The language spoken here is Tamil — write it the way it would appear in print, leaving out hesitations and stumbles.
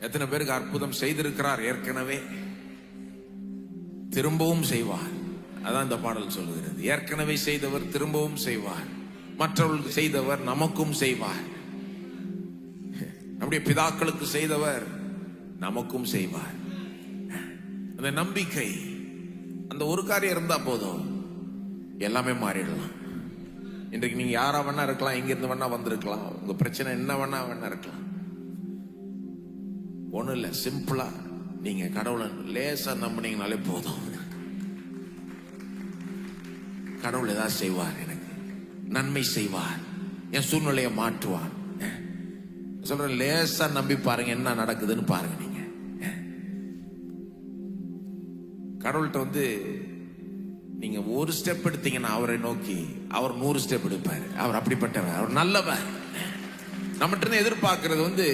எத்தனை பேருக்கு அற்புதம் செய்திருக்கிறார் ஏற்கனவே, திரும்பவும் செய்வார். அதான் இந்த பாடல் சொல்லுகிறது. ஏற்கனவே செய்தவர் திரும்பவும் செய்வார், மற்றவர்களுக்கு செய்தவர் நமக்கும் செய்வார். நம்முடைய பிதாக்களுக்கு செய்தவர் நமக்கும் செய்வார். அந்த நம்பிக்கை, அந்த ஒரு காரியம் இருந்தா போதும், எல்லாமே மாறிடலாம். இன்றைக்கு நீங்க யாரா வேணா இருக்கலாம், எங்க இருந்து வேணா வந்திருக்கலாம், உங்க பிரச்சனை என்ன வேணா இருக்கலாம். ஒண்ணும் இல்ல, சிம்பிளா நீங்க கடவுளை லேசா நம்பினீங்கனாலே போதும். கடவுள் ஏதாவது செய்வார், எனக்கு நன்மை செய்வார், என் சூழ்நிலையை மாற்றுவார். சொல்றேன், லேசா நம்பி பாருங்க என்ன நடக்குதுன்னு பாருங்க. நீங்க கடவுள்கிட்ட நீங்க ஒரு ஸ்டெப் எடுத்தீங்கன்னா அவரை நோக்கி அவர் 100 ஸ்டெப் எடுப்பார். அவர் அப்படிப்பட்டவர், அவர் நல்லவர். நம்மகிட்ட எதிர்பார்க்கிறது நம்பிக்கை.